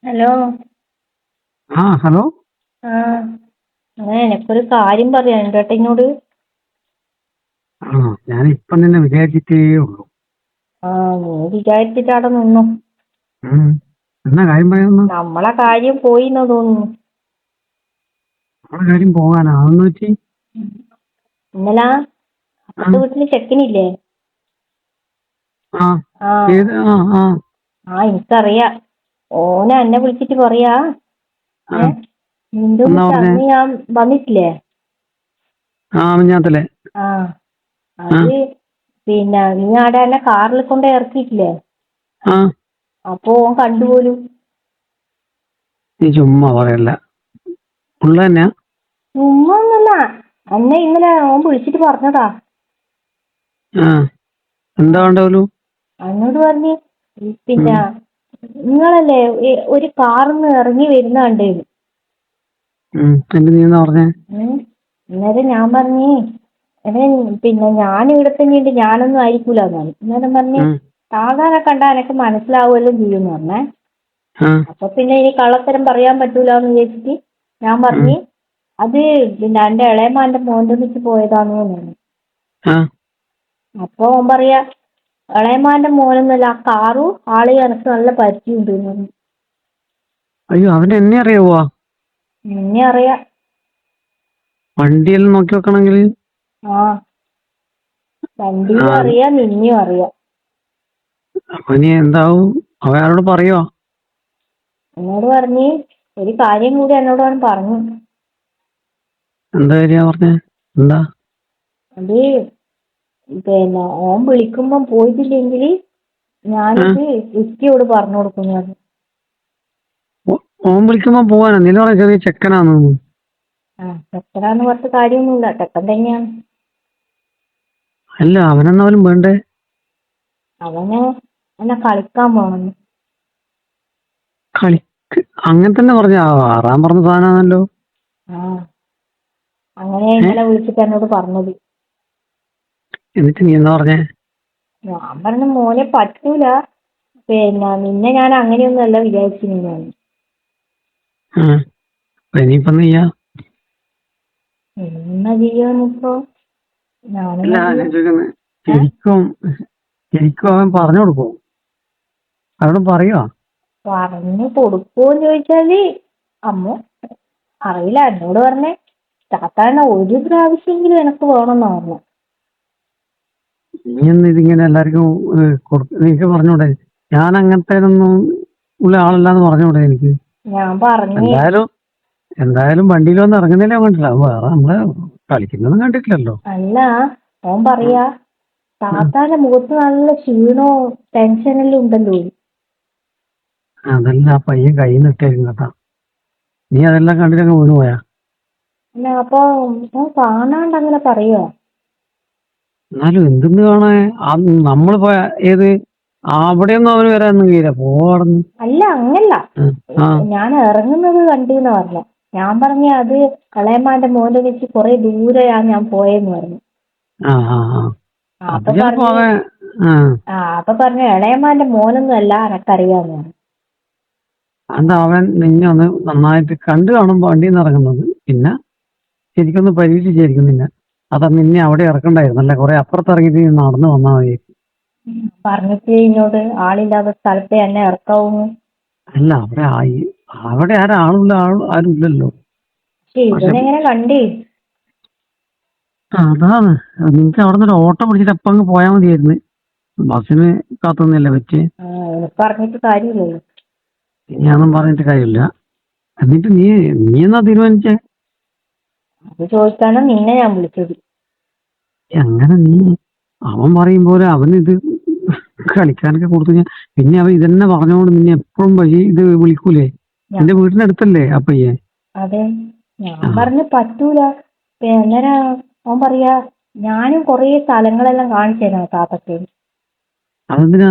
Hello. Hello. ആ എനിക്കൊരു കാര്യം പറയാനുണ്ട് കേട്ടോ എന്നോട്. ഞാൻ ഇപ്പം നിന്നെ വിചാരിച്ചിട്ടേ ഉള്ളൂ. ആ നീ വിചാരിച്ചിട്ട് അവിടെ നിന്നു. ഉം. എന്നാ കാര്യം പറയാമെന്ന്? നമ്മളെ കാര്യം പോയിന്ന് തോന്നുന്നു. നമ്മളെ കാര്യം പോകാനാ? അതെന്ന് വെച്ച് ഇന്നലാ ആ അപ്പുറത്തെ വീട്ടില് ചെക്കനില്ലേ? ആ ആ ഏത് എനിക്കറിയാം. ഓനെ എന്നെ വിളിച്ചിട്ട് പറയാ, ആ നിന്റെ എന്നാ വീട്ടിൽ പറഞ്ഞേ? അന്ന് ഞാൻ വന്നിട്ടില്ലേ? മിഞ്ഞാത്തല്ലേ? ആ ആ അത് പിന്നെ നീ ആടെ എന്നെ കാറിൽ കൊണ്ട് ഇറക്കിയിട്ടില്ലേ? ആ അപ്പൊ ഓൻ കണ്ടുപോലും. നീ ചുമ്മാ പറയല്ല. ഉള്ള തന്നെയാ? ഒന്നൊന്നല്ല, എന്നെ ഇന്നലെ ഓൻ വിളിച്ചിട്ട് പറഞ്ഞതാ. ആ എന്താ വേണ്ട പോലും? എന്നോട് പറഞ്ഞ് ഉം. പിന്നെ നിങ്ങളല്ലേ ഒരു കാറിന്ന് ഇറങ്ങി വരുന്ന കണ്ടേന്ന്. എന്നിട്ട് നീ എന്നാ പറഞ്ഞേ? അന്നേരം ഞാൻ പറഞ്ഞേ, എടേ പിന്നെ ഞാൻ ഇവിടെ തന്നെയുണ്ട്, ഞാനൊന്നും ആയിരിക്കൂല എന്നാണ്. അന്നേരം പറഞ്ഞ് ഉം. സാധാരണ കണ്ടാ എനക്ക് മനസ്സിലാവുമല്ലോ ചെയ്യുമെന്ന് പറഞ്ഞേ. ആ അപ്പൊ പിന്നെ ഇനി കള്ളത്തരം പറയാൻ പറ്റൂല എന്ന് വിചാരിച്ചിട്ട് ഞാൻ ഉം. പറഞ്ഞ് അത് പിന്നെ എന്റെ ഇളയമാന്റെ മോന്റെ വെച്ച് പോയതാണെന്ന് പറഞ്ഞു. ആ അപ്പൊ ഓൻ പറയാ, ഇളയമാന്റെ മോനൊന്നുമല്ല, ആ കാറും ആളെയും എനക്ക് നല്ല പരിചയമുണ്ട് എന്ന് പറഞ്ഞു. അയ്യോ, അവന് എന്നെ അറിയാവോ? നിന്നെ അറിയാം. വണ്ടിയെല്ലാം നോക്കി വെക്കണമെങ്കിൽ. ആ വണ്ടിയും ആ അറിയാം, നിന്നെയും അറിയാം. അപ്പൊ നീ എന്താവും? അവൻ ആരോട് പറയുവോ? എന്നോട് പറഞ്ഞ് ഒരു കാര്യം കൂടി എന്നോട് അവൻ പറഞ്ഞു. എന്താ കാര്യ പറഞ്ഞേ? എന്താ? അത് പിന്നെ ഓൻ വിളിക്കുമ്പം പോയിട്ടില്ലെങ്കിൽ ആ ഞാനിത് ഇത്തിയോട് പറഞ്ഞു കൊടുക്കുന്നു പറഞ്ഞു. ഓൻ വിളിക്കുമ്പോ പോവാനാ? നീ പറഞ്ഞ ചെറിയ ചെക്കനാന്ന്. ചെക്കനാന്ന് പറഞ്ഞ കാര്യമൊന്നുമില്ല, ചെക്കൻ തന്നെയാണ്. അല്ല, അവനെന്നാലും വേണ്ടേ? അവന് എന്നെ കളിക്കാൻ പോണെന്ന്. കളിക്ക് അങ്ങനെ തന്നെ പറഞ്ഞ? ആറാൻ പറഞ്ഞ സാധനമാണല്ലോ. ആ അങ്ങനെ ഏ ഇന്നലെ വിളിച്ചിട്ട് എന്നോട് പറഞ്ഞത്. എന്നിട്ട് നീ എന്താ പറഞ്ഞേ? ഞാൻ പറഞ്ഞു മോനെ പറ്റൂല, പിന്നെ നിന്നെ ഞാൻ അങ്ങനെയൊന്നും അല്ല വിചാരിച്ചിരുന്നു. ആ അപ്പൊ ഇനിയിപ്പം നീ ചെയ്യാ? എന്നാ ചെയ്യാന്നിപ്പോ? അല്ല, ഞാനെന്നാ ഞാൻ ചെയ്യാ? ചോദിക്കുന്നത്, ഏ ശരിക്കും ശരിക്കും അവൻ പറഞ്ഞു കൊടുക്കും? അവനോട് പറയുവാ? പറഞ്ഞു കൊടുക്കുവോന്ന് ചോദിച്ചാല് അമ്മ അറിയില്ല. എന്നോട് പറഞ്ഞേ സാധാരണ ഒരു പ്രാവശ്യമെങ്കിലും എനക്ക് വേണമെന്നാ പറഞ്ഞു. നീ ഒന്ന് ഇതിങ്ങനെ എല്ലാവർക്കും നിനക്ക് പറഞ്ഞൂടെ? ഞാൻ അങ്ങനത്തെ ഒന്നും ഉള്ള ആളല്ലാന്ന് പറഞ്ഞൂടെ എനിക്ക്? ഞാൻ പറഞ്ഞ് എന്തായാലും എന്തായാലും വണ്ടിയിൽ വന്ന് ഇറങ്ങുന്നതിനെ കണ്ടില്ല. വേറെ നമ്മള് കളിക്കുന്നതും കണ്ടിട്ടില്ലല്ലോ. അല്ല, ഓൻ ഉം. പറയാ ഉം. താത്താന്റെ മുഖത്ത് നല്ല ക്ഷീണോ ടെൻഷനെല്ലാം ഉണ്ടല്ലോ. അതെല്ലാം ആ പയ്യൻ കൈ നിട്ടായിരുന്നു കേട്ടാ. നീ അതെല്ലാം കണ്ടിട്ടങ്ങ് വീണ് പോയാ? അല്ല അപ്പൊ ഓൻ കാണാണ്ട് അങ്ങനെ പറയുവോ? എന്നാലും എന്തെന്ന് കാണാൻ? നമ്മള് പോയ ഏത് അവിടെയൊന്നും അവന് വരാനൊന്നും കഴിയില്ല. പോവാടന്ന്. അല്ല അങ്ങല്ല, ആ ഞാൻ ഇറങ്ങുന്നത് കണ്ടെന്ന് പറഞ്ഞു. ഞാൻ പറഞ്ഞ അത് കളയമ്മാന്റെ മോന്റെ വെച്ച് കുറെ ദൂരെയാ ഞാൻ പോയെന്ന് പറഞ്ഞു. ആ ആ ആ അത് അപ്പൊ ചിലപ്പോ പറഞ്ഞ് അവൻ ആ അപ്പൊ പറഞ്ഞു ഇളയമ്മാന്റെ മോനൊന്നും അല്ല, എനക്കറിയാന്ന് പറഞ്ഞു. എന്താ അവൻ നിന്നെ ഒന്ന് നന്നായിട്ട് കണ്ടു കാണുമ്പോ വണ്ടിയിൽ നിന്ന് ഇറങ്ങുന്നത്. പിന്നെ ശരിക്കൊന്ന് പരീക്ഷിച്ചായിരിക്കും നിന്നെ. അതാ നിന്നെ അവിടെ ഇറക്കണ്ടായിരുന്നു അല്ലെ? കുറെ അപ്പുറത്ത് ഇറങ്ങിയിട്ട് നീ നടന്നു വന്നാൽ മതി. പറഞ്ഞിട്ട് ഇന്നോട് ആളില്ലാത്ത സ്ഥലത്തെ എന്നെ ഇറക്കാവൂന്ന്. അല്ല, അവിടെ ആരാളുള്ള ആരും ഇല്ലല്ലോ. പക്ഷെ പക്ഷെ ഇവനെങ്ങനെ കണ്ടേ? അതാണ്, നിനക്ക് അവിടെ നിന്ന് ഒരു ഓട്ടം പിടിച്ചിട്ട് അപ്പം അങ്ങ് പോയാൽ മതിയായിരുന്നു. ബസ്സിന് കാത്തുനിന്നല്ലേ പറ്റി. എനിക്ക് പറഞ്ഞിട്ട് കാര്യമില്ലല്ലോ. ഞാനൊന്നും പറഞ്ഞിട്ട് കാര്യമില്ല. എന്നിട്ട് നീ എന്നാ തീരുമാനിച്ചേ? അത് ചോദിക്കാനാ നിന്നെ ഞാൻ വിളിച്ചത്. എങ്ങനെ നീ? അവൻ പറയും പോലെ അവനിത് കളിക്കാനൊക്കെ കൊടുത്തു കഴിഞ്ഞാൽ പിന്നെ അവൻ ഇതന്നെ പറഞ്ഞുകൊണ്ട് നിന്നെ എപ്പോഴും വഴി ഇത് വിളിക്കൂലേ? ഞാ നിന്റെ വീടിനടുത്തല്ലേ അപ്പയ്യെ? അതെ, ഞാൻ ആ പറഞ്ഞു പറ്റൂല. അന്നേരം ഓൻ പറയാ ഞാനും കൊറേ സ്ഥലങ്ങളെല്ലാം കാണിച്ചു തരാം താത്തക്ക്. അതെന്തിനാ?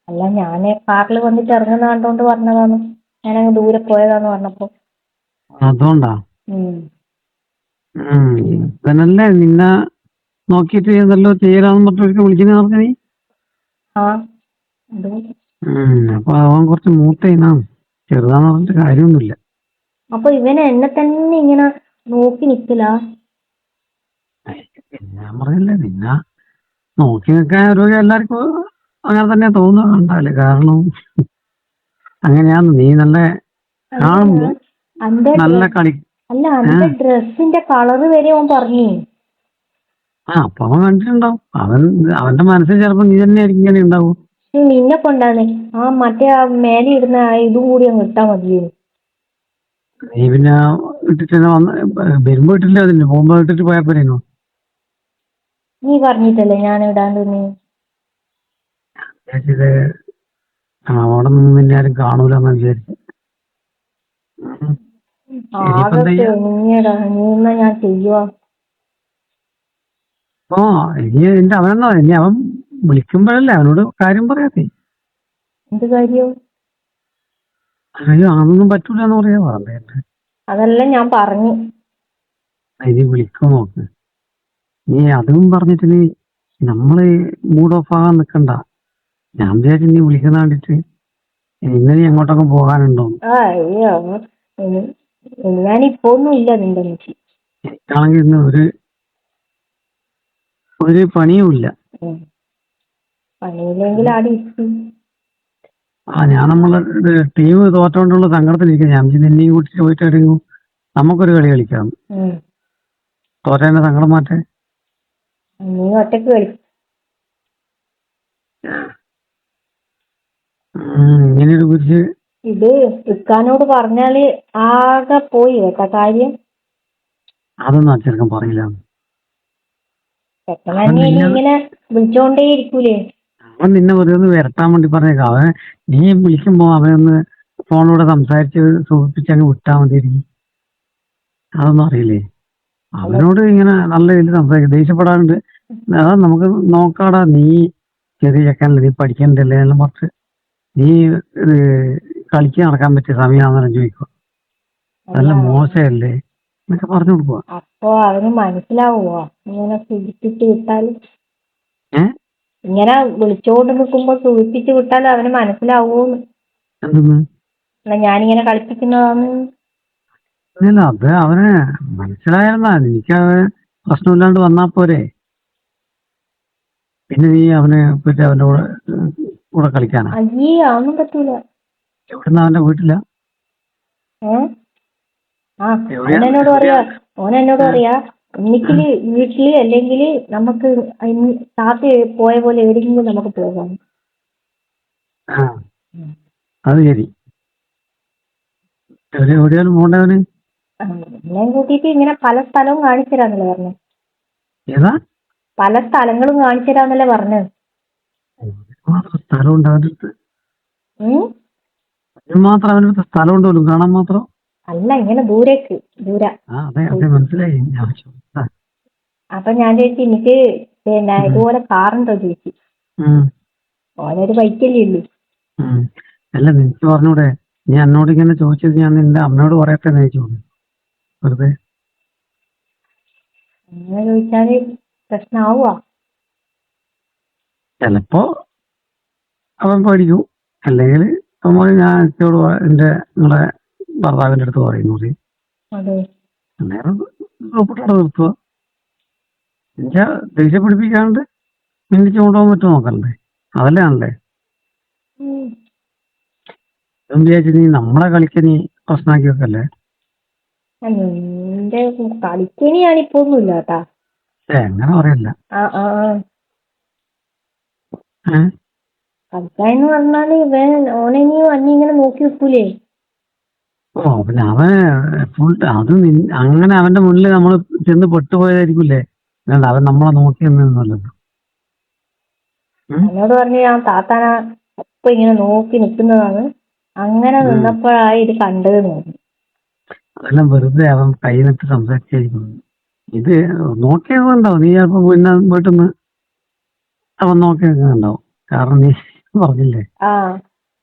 അല്ല, ഞാന് കാറിൽ വന്നിട്ട് ഇറങ്ങുന്ന കണ്ടോണ്ട് പറഞ്ഞതാണ്. ഞാനങ്ങ് ദൂരെ പോയതാന്ന് പറഞ്ഞപ്പോ. അതുകൊണ്ടാ? ഉം. ഇവനല്ലേ നിന്നെ നോക്കിയിട്ട് ഏതല്ലോ ചെയ്യലാന്ന് പറഞ്ഞിട്ട് വിളിക്കുന്ന പറഞ്ഞ നീ? ആ അത് അപ്പൊ അവൻ കുറച്ച് മൂത്തേനാണ്, ചെറുതാന്ന് പറഞ്ഞിട്ട് കാര്യമൊന്നുമില്ല. അപ്പൊ ഇവനെ എന്നെ തന്നെ ഇങ്ങനെ നോക്കി നിക്കല. പിന്നെ ഞാൻ പറഞ്ഞില്ലേ, നിന്നെ നോക്കി നിൽക്കാൻ ഒരു എല്ലാവർക്കും അങ്ങനെ തന്നെ തോന്നുന്നുണ്ടാവില്ല. കാരണം അങ്ങനെയാന്ന് നീ നല്ല കാണുമ്പോ അന്റെ നല്ല കളി. അല്ല അന്റെ ഡ്രസ്സിന്റെ കളറ് വരെ അവൻ പറഞ്ഞു. അപ്പൊ അവൻ കണ്ടിട്ടുണ്ടാവും. അവന്റെ മനസ്സിൽ ചിലപ്പോ നീ തന്നെ ആയിരിക്കും ഇങ്ങനെ ഉണ്ടാവും. നിന്നെ കൊണ്ടാണ് മറ്റേ മേലെ ഇടുന്ന ഇതും കൂടി അങ്ങ് ഇട്ടാ മതിയേ. നീ പിന്നെ ഇട്ടിട്ട് വരുമ്പോ ഇട്ടില്ല, അതിന് പോകുമ്പോ ഇട്ടിട്ട് പോയാ പോരേനോ. നീ പറഞ്ഞിട്ടല്ലേ ഞാൻ ഇടാണ്ട് നീ. വിചാരിച്ചത് അവിടെ നിന്ന് നിന്നെ ആരും കാണൂലെന്ന് വിചാരിച്ചു. ആകെ നീടാ, നീ എന്നാ ഞാൻ ചെയ്യുവാ. ഇനി എന്റെ അവനെന്നോ ഇനി അവൻ വിളിക്കുമ്പോഴല്ലേ അവനോട് കാര്യം പറയാത്തേ. എന്ത് കാര്യം? അയ്യോ അതൊന്നും പറ്റൂല എന്ന് പറയാ പറഞ്ഞേ. അതെല്ലാം ഞാൻ പറഞ്ഞു. ഇനി വിളിക്കോ നോക്ക്. നീ അതും പറഞ്ഞിട്ട് നീ നമ്മള് മൂഡ് ഓഫ് ആകാൻ നിക്കണ്ട. ഞാൻ വിചാരിച്ചു നീ വിളിക്കുന്ന കണ്ടിട്ട് ഇന്നലെ എങ്ങോട്ടൊക്കെ പോകാനുണ്ടോ. അയ്യോ ഞാനിപ്പോ ഒന്നും ഇല്ല നിന്റെ എനിക്ക്. എനിക്കാണെങ്കിൽ ഇന്ന് ഒരു പണിയുമില്ല. പണിയില്ലെങ്കിൽ ആടി ഞാൻ നമ്മളെ ടീം തോറ്റോണ്ടുള്ള സങ്കടത്തിലിരിക്കും. ഞാൻ നിന്നെയും കൂട്ടിട്ട് പോയിട്ട് എവിടെയെങ്കിലും നമുക്കൊരു കളി കളിക്കാം. തോറ്റേന്റെ സങ്കടം മാറ്റേ. നീ ഒറ്റക്ക് കളി. ഇങ്ങനെയൊരു കുറിച്ച് ഇത് ഇക്കാനോട് പറഞ്ഞാല് ആകെ പോയി കേട്ടാ കാര്യം. അതൊന്നും അച്ഛനൊക്കെ പറയില്ല. പെട്ടെന്ന് ഇങ്ങനെ വിളിച്ചോണ്ടേ ഇരിക്കൂലേ. അവൻ നിന്നെ വെറുതെ ഒന്ന് വരട്ടാൻ വേണ്ടി പറഞ്ഞേക്കാം. അവൻ നീ വിളിക്കുമ്പോ അവനൊന്ന് ഫോണിലൂടെ സംസാരിച്ച് സൂചിപ്പിച്ചങ്ങ് വിട്ടാ മതി. അതൊന്നും അറിയില്ലേ. അവനോട് ഇങ്ങനെ നല്ല രീതിയിൽ സംസാരിക്കും. ദേഷ്യപ്പെടാറുണ്ട്. അതാ നമുക്ക് നോക്കാടാ, നീ ചെറിയ ചെക്കാനല്ലേ, നീ പഠിക്കണ്ടല്ലേ എല്ലാം പറഞ്ഞ് നീ കളിക്കാൻ നടക്കാൻ പറ്റിയ സമയമാണെന്ന് ചോദിക്കുക. നല്ല മോശമല്ലേ എന്നൊക്കെ പറഞ്ഞു കൊടുക്കുക. അപ്പൊ അവന് മനസ്സിലാവുമോ ഇങ്ങനെ സൂചിപ്പിച്ച് വിട്ടാല്? ഇങ്ങനെ വിളിച്ചോണ്ട് നിൽക്കുമ്പോ സൂചിപ്പിച്ച് വിട്ടാൽ അവന് മനസ്സിലാവൂന്ന്. എന്തെന്ന്? ഞാനിങ്ങനെ കളിപ്പിക്കുന്നതാന്ന്. അത് അവന് മനസ്സിലായിരുന്നാ. എനിക്ക് പ്രശ്നമില്ലാണ്ട് വന്നാ പോരെ. പിന്നെ നീ അവനെ പറ്റി അവന്റെ കൂടെ കളിക്കാനാ? അയ്യേ അതൊന്നും പറ്റൂല. എവിടുന്ന? അവന്റെ വീട്ടില? ഓനെന്നോട് പറയാ ഒന്നിക്കില് വീട്ടില് അല്ലെങ്കിൽ നമുക്ക് താത്ത പോയ പോലെ എവിടെയെങ്കിലും നമുക്ക് പോകാം. അത് ശരി. എവിടെയാലും പോണ്ടവന് എന്നെ കൂട്ടിട്ട് ഇങ്ങനെ പല സ്ഥലവും കാണിച്ചു തരാന്നല്ലേ പറഞ്ഞു. ഏതാ? പല സ്ഥലങ്ങളും കാണിച്ചു തരാന്നല്ലേ പറഞ്ഞു. സ്ഥലം ഉണ്ട് അവന്റെ അടുത്ത്. മാത്രം അവന്റെ അടുത്ത് സ്ഥലം ഉണ്ടല്ലോ കാണാൻ മാത്രം. അല്ല ഇങ്ങനെ ദൂരേക്ക് അതെ മനസ്സിലായി. അപ്പൊ ഞാൻ ചോദിച്ചു എനിക്ക് പിന്നെ ഇതുപോലെ കാറുണ്ടോ ചോദിച്ചു. ഓനൊരു ബൈക്കല്ലേ ഉള്ളൂ. അല്ല നിനക്ക് പറഞ്ഞൂടെ, നീ എന്നോട് ഇങ്ങനെ ചോദിച്ചത് ഞാൻ നിന്റെ അമ്മയോട് പറയട്ടെ ചോദിച്ചു വെറുതെ. അങ്ങനെ ചോദിച്ചാല് പ്രശ്നമാവുക. ചിലപ്പോ അവൻ പഠിക്കും, അല്ലെങ്കിൽ നമ്മൾ ഞാൻ അച്ഛനോട് നിങ്ങളെ ഭർത്താവിന്റെ അടുത്ത് പറയുന്നു. അന്നേരം നിർത്തുക. എന്നുവെച്ചാ ദേഷ്യം പിടിപ്പിക്കാണ്ട് മിന്നിച്ച് കൊണ്ടുപോകാൻ പറ്റുമോ നോക്കണ്ടേ. അതല്ലേ ആണല്ലേ. ഇതും വിചാരിച്ചു നീ നമ്മളെ കളിക്ക് നീ പ്രശ്നമാക്കി വെക്കല്ലേ. നിന്റെ കളിക്കനി ഞാനിപ്പോ ഒന്നുമില്ല കേട്ടാ. എങ്ങനെ പറയല്ല. കളിക്കാന്ന് പറഞ്ഞാല് ഓനെനിയും അന്നി ഇങ്ങനെ നോക്കി വെക്കൂലേ. പിന്നെ അവന് അത് അങ്ങനെ അവന്റെ മുന്നിൽ നമ്മൾ ചെന്ന് പെട്ടുപോയതായിരിക്കൂലേ. അല്ലാണ്ട് അവൻ നമ്മളെ നോക്കി നിന്നല്ലോ. എന്നോട് പറഞ്ഞു ഞാൻ താത്താന എപ്പോ ഇങ്ങനെ നോക്കി നിൽക്കുന്നതാണ്, അങ്ങനെ നിന്നപ്പോഴായി ഇത് കണ്ടതെന്ന് പറഞ്ഞു. അതെല്ലാം വെറുതെ അവൻ കൈ നട്ട് സംസാരിച്ചായിരിക്കുന്നു. ഇത് നോക്കിയതുണ്ടാവും. നീ ചിലപ്പോ പിന്നെ വീട്ടിൽ നിന്ന് അവൻ നോക്കി നിൽക്കുന്നുണ്ടാവും. കാരണം നീ പറഞ്ഞില്ലേ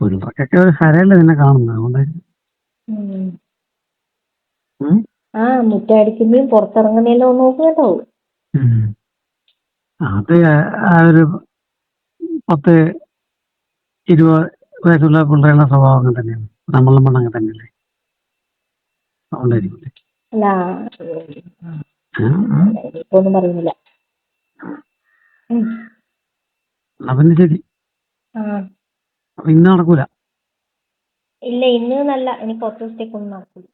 ഒരു പ്രക്കൊക്കെ ഒരു ഹരയല്ലേ നിന്നെ കാണുന്നത്. അതുകൊണ്ടായിരിക്കും. മുറ്റടിക്കുമ്പോഴും പുറത്തിറങ്ങുന്നതെല്ലാം നോക്കുന്നുണ്ടാവും. അത് ഒരു 10-20 വയസ്സുള്ള പിള്ളേരുടെ സ്വഭാവം അങ്ങനെ തന്നെയാണ്. നമ്മളും പണ്ട് അങ്ങനെ തന്നെയല്ലേ. അതുകൊണ്ടായിരിക്കും. അല്ല ഇപ്പൊ ഒന്നും പറയുന്നില്ല. എന്നാ പിന്നെ ശരി. ആ അപ്പൊ ഇന്ന് നടക്കൂല. ഇല്ല ഇന്ന് നല്ല ഇനി കുറച്ച് ദിവസത്തേക്കൊന്നും നടക്കില്ല.